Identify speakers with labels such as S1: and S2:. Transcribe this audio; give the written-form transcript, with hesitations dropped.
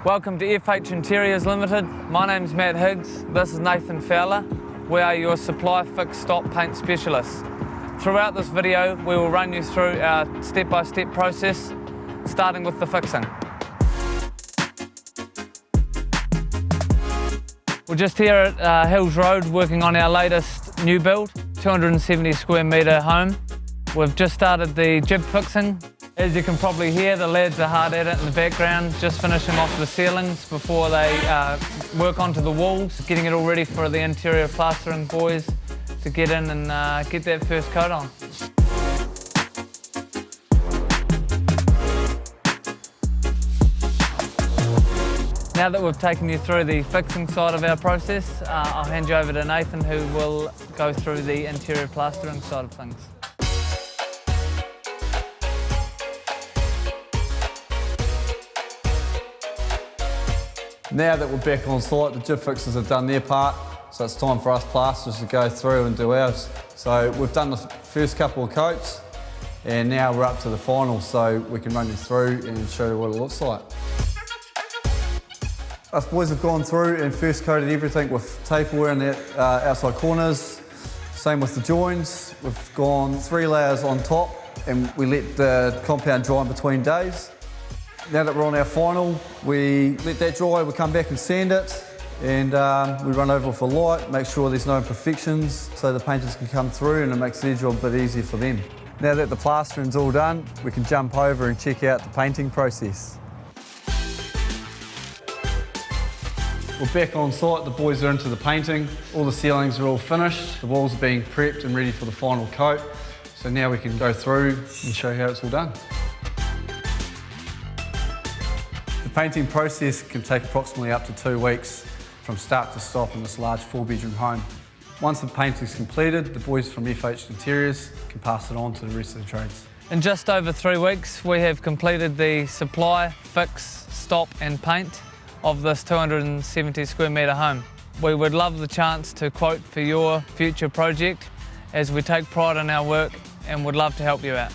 S1: Welcome to FH Interiors Limited. My name's Matt Higgs. This is Nathan Fowler. We are your supply, fix, stop, paint specialists. Throughout this video, we will run you through our step-by-step process, starting with the fixing. We're just here at Hills Road working on our latest new build, 270 square metre home. We've just started the Gib Fixing. As you can probably hear, the lads are hard at it in the background, just finishing off the ceilings before they work onto the walls, getting it all ready for the interior plastering boys to get in and get that first coat on. Now that we've taken you through the fixing side of our process, I'll hand you over to Nathan, who will go through the interior plastering side of things.
S2: Now that we're back on site, the Gib fixers have done their part, so it's time for us plasterers to go through and do ours. So we've done the first couple of coats, and now we're up to the final, so we can run you through and show you what it looks like. Us boys have gone through and first coated everything with tapewear in the outside corners. Same with the joins. We've gone 3 layers on top, and we let the compound dry in between days. Now that we're on our final, we let that dry, we come back and sand it, and we run over with a light, make sure there's no imperfections so the painters can come through and it makes their job a bit easier for them. Now that the plastering's all done, we can jump over and check out the painting process. We're back on site, the boys are into the painting, all the ceilings are all finished, the walls are being prepped and ready for the final coat, so now we can go through and show you how it's all done. The painting process can take approximately up to 2 weeks from start to stop in this large 4-bedroom home. Once the painting's completed, the boys from FH Interiors can pass it on to the rest of the trades.
S1: In just over 3 weeks, we have completed the supply, fix, stop and paint of this 270 square metre home. We would love the chance to quote for your future project, as we take pride in our work and would love to help you out.